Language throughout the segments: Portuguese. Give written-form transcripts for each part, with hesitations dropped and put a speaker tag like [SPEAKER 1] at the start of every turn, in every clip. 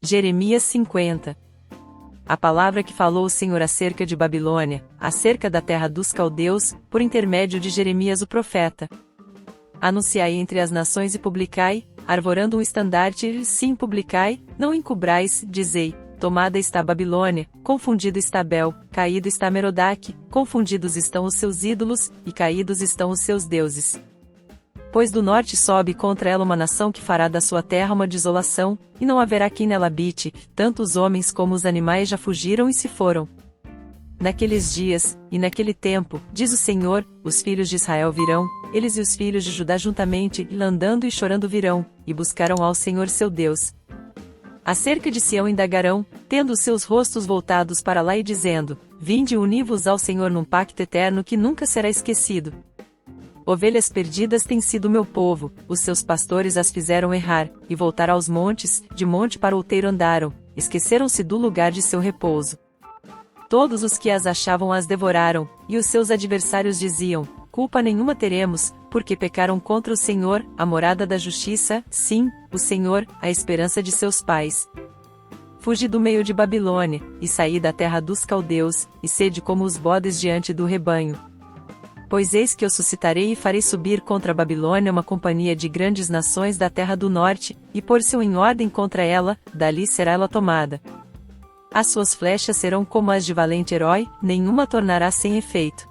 [SPEAKER 1] Jeremias 50. A palavra que falou o Senhor acerca de Babilônia, acerca da terra dos caldeus, por intermédio de Jeremias o profeta. Anunciai entre as nações e publicai, arvorando um estandarte, sim publicai, não encubrais, dizei, tomada está Babilônia, confundido está Bel, caído está Merodach, confundidos estão os seus ídolos, e caídos estão os seus deuses. Pois do norte sobe contra ela uma nação que fará da sua terra uma desolação, e não haverá quem nela habite, tanto os homens como os animais já fugiram e se foram. Naqueles dias, e naquele tempo, diz o Senhor, os filhos de Israel virão, eles e os filhos de Judá juntamente, e andando e chorando virão, e buscarão ao Senhor seu Deus. Acerca de Sião indagarão, tendo os seus rostos voltados para lá e dizendo, vinde e uni-vos ao Senhor num pacto eterno que nunca será esquecido. Ovelhas perdidas têm sido meu povo, os seus pastores as fizeram errar, e voltar aos montes, de monte para outeiro andaram, esqueceram-se do lugar de seu repouso. Todos os que as achavam as devoraram, e os seus adversários diziam, culpa nenhuma teremos, porque pecaram contra o Senhor, a morada da justiça, sim, o Senhor, a esperança de seus pais. Fugi do meio de Babilônia, e saí da terra dos caldeus, e sede como os bodes diante do rebanho. Pois eis que eu suscitarei e farei subir contra a Babilônia uma companhia de grandes nações da terra do norte, e pôr-se em ordem contra ela, dali será ela tomada. As suas flechas serão como as de valente herói, nenhuma tornará sem efeito.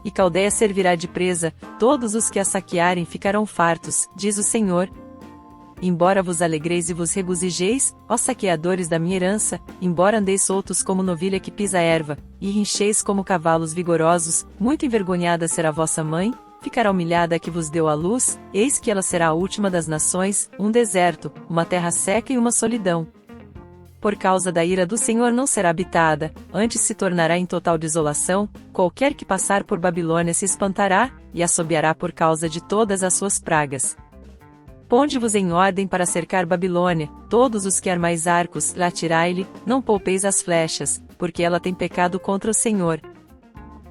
[SPEAKER 1] E Caldeia servirá de presa, todos os que a saquearem ficarão fartos, diz o Senhor. Embora vos alegreis e vos regozijeis, ó saqueadores da minha herança, embora andeis soltos como novilha que pisa erva, e rincheis como cavalos vigorosos, muito envergonhada será vossa mãe, ficará humilhada a que vos deu a luz, eis que ela será a última das nações, um deserto, uma terra seca e uma solidão. Por causa da ira do Senhor não será habitada, antes se tornará em total desolação, qualquer que passar por Babilônia se espantará, e assobiará por causa de todas as suas pragas. Ponde-vos em ordem para cercar Babilônia, todos os que armais arcos, lá atirai-lhe, não poupeis as flechas, porque ela tem pecado contra o Senhor.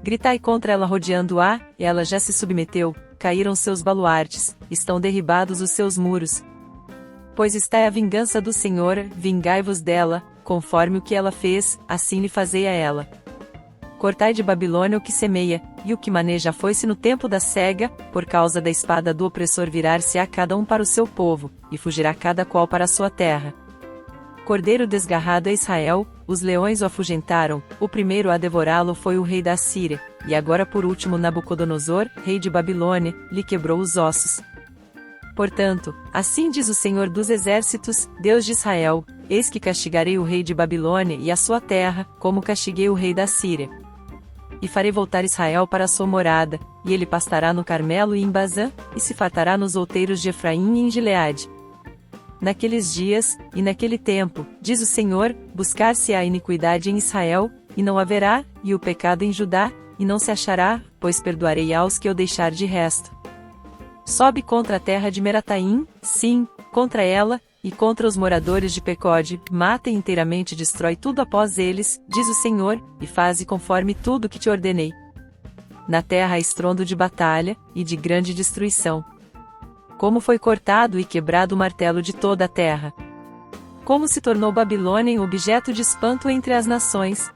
[SPEAKER 1] Gritai contra ela rodeando-a, ela já se submeteu, caíram seus baluartes, estão derribados os seus muros. Pois está a vingança do Senhor, vingai-vos dela, conforme o que ela fez, assim lhe fazei a ela. Cortai de Babilônia o que semeia, e o que maneja a foice no tempo da cega, por causa da espada do opressor virar-se a cada um para o seu povo, e fugirá cada qual para a sua terra. Cordeiro desgarrado é Israel, os leões o afugentaram, o primeiro a devorá-lo foi o rei da Assíria, e agora por último Nabucodonosor, rei de Babilônia, lhe quebrou os ossos. Portanto, assim diz o Senhor dos Exércitos, Deus de Israel, eis que castigarei o rei de Babilônia e a sua terra, como castiguei o rei da Síria. E farei voltar Israel para a sua morada, e ele pastará no Carmelo e em Bazã, e se fartará nos outeiros de Efraim e em Gileade. Naqueles dias, e naquele tempo, diz o Senhor, buscar-se-á a iniquidade em Israel, e não haverá, e o pecado em Judá, e não se achará, pois perdoarei aos que eu deixar de resto. Sobe contra a terra de Merataim, sim, contra ela, e contra os moradores de Pecode, mata e inteiramente destrói tudo após eles, diz o Senhor, e faze conforme tudo que te ordenei. Na terra há estrondo de batalha, e de grande destruição. Como foi cortado e quebrado o martelo de toda a terra. Como se tornou Babilônia em objeto de espanto entre as nações.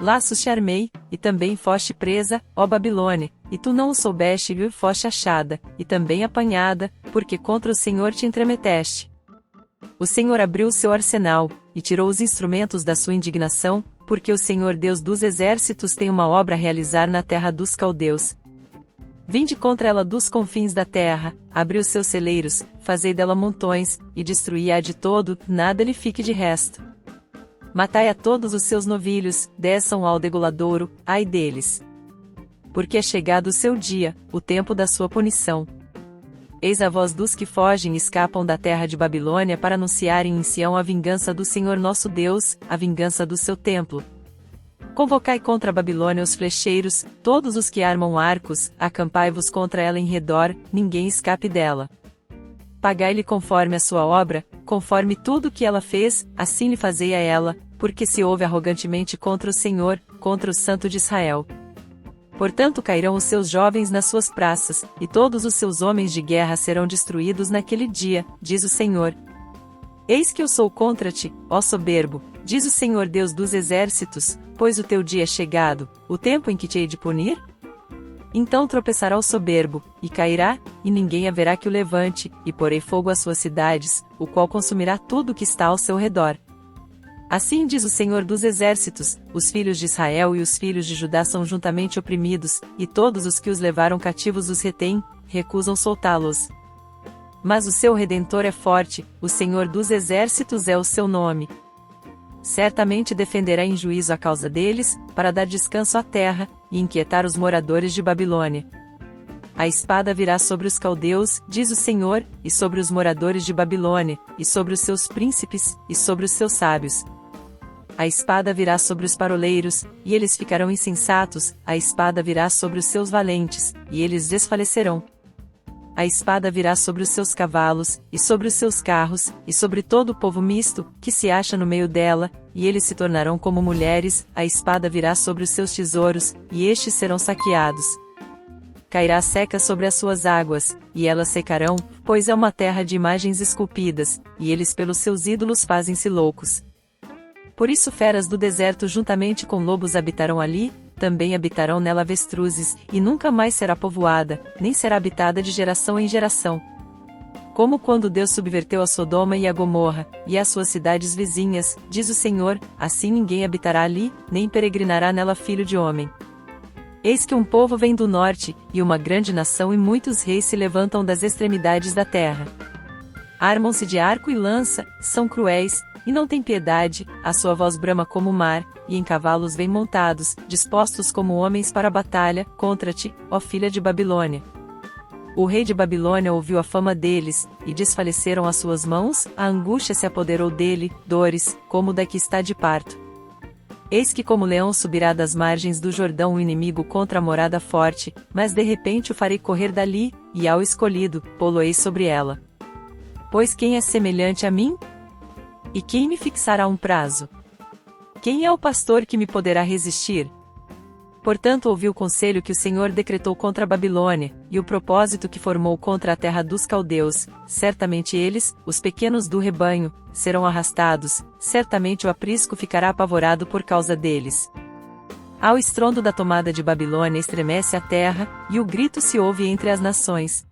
[SPEAKER 1] Laços te armei, e também foste presa, ó Babilônia, e tu não o soubeste e foste achada, e também apanhada, porque contra o Senhor te entremeteste. O Senhor abriu o seu arsenal, e tirou os instrumentos da sua indignação, porque o Senhor Deus dos exércitos tem uma obra a realizar na terra dos caldeus. Vinde contra ela dos confins da terra, abri os seus celeiros, fazei dela montões, e destruí-a de todo, nada lhe fique de resto. Matai a todos os seus novilhos, desçam ao degoladouro, ai deles. Porque é chegado o seu dia, o tempo da sua punição. Eis a voz dos que fogem e escapam da terra de Babilônia para anunciarem em Sião a vingança do Senhor nosso Deus, a vingança do seu templo. Convocai contra a Babilônia os flecheiros, todos os que armam arcos, acampai-vos contra ela em redor, ninguém escape dela. Pagai-lhe conforme a sua obra, conforme tudo que ela fez, assim lhe fazei a ela, porque se ouve arrogantemente contra o Senhor, contra o Santo de Israel. Portanto cairão os seus jovens nas suas praças, e todos os seus homens de guerra serão destruídos naquele dia, diz o Senhor. Eis que eu sou contra ti, ó soberbo, diz o Senhor Deus dos exércitos, pois o teu dia é chegado, o tempo em que te hei de punir? Então tropeçará o soberbo, e cairá, e ninguém haverá que o levante, e porei fogo às suas cidades, o qual consumirá tudo o que está ao seu redor. Assim diz o Senhor dos exércitos, os filhos de Israel e os filhos de Judá são juntamente oprimidos, e todos os que os levaram cativos os retêm, recusam soltá-los. Mas o seu Redentor é forte, o Senhor dos exércitos é o seu nome. Certamente defenderá em juízo a causa deles, para dar descanso à terra, e inquietar os moradores de Babilônia. A espada virá sobre os caldeus, diz o Senhor, e sobre os moradores de Babilônia, e sobre os seus príncipes, e sobre os seus sábios. A espada virá sobre os paroleiros, e eles ficarão insensatos, a espada virá sobre os seus valentes, e eles desfalecerão. A espada virá sobre os seus cavalos, e sobre os seus carros, e sobre todo o povo misto, que se acha no meio dela, e eles se tornarão como mulheres, a espada virá sobre os seus tesouros, e estes serão saqueados. Cairá seca sobre as suas águas, e elas secarão, pois é uma terra de imagens esculpidas, e eles pelos seus ídolos fazem-se loucos. Por isso feras do deserto juntamente com lobos habitarão ali, também habitarão nela avestruzes, e nunca mais será povoada, nem será habitada de geração em geração. Como quando Deus subverteu a Sodoma e a Gomorra, e as suas cidades vizinhas, diz o Senhor, assim ninguém habitará ali, nem peregrinará nela filho de homem. Eis que um povo vem do norte, e uma grande nação e muitos reis se levantam das extremidades da terra. Armam-se de arco e lança, são cruéis, e não têm piedade, a sua voz brama como o mar, e em cavalos vêm montados, dispostos como homens para a batalha, contra ti, ó filha de Babilônia. O rei de Babilônia ouviu a fama deles, e desfaleceram as suas mãos, a angústia se apoderou dele, dores, como da que está de parto. Eis que como leão subirá das margens do Jordão o inimigo contra a morada forte, mas de repente o farei correr dali, e ao escolhido, pô-lo-ei sobre ela. Pois quem é semelhante a mim? E quem me fixará um prazo? Quem é o pastor que me poderá resistir? Portanto ouvi o conselho que o Senhor decretou contra a Babilônia, e o propósito que formou contra a terra dos caldeus, certamente eles, os pequenos do rebanho, serão arrastados, certamente o aprisco ficará apavorado por causa deles. Ao estrondo da tomada de Babilônia estremece a terra, e o grito se ouve entre as nações.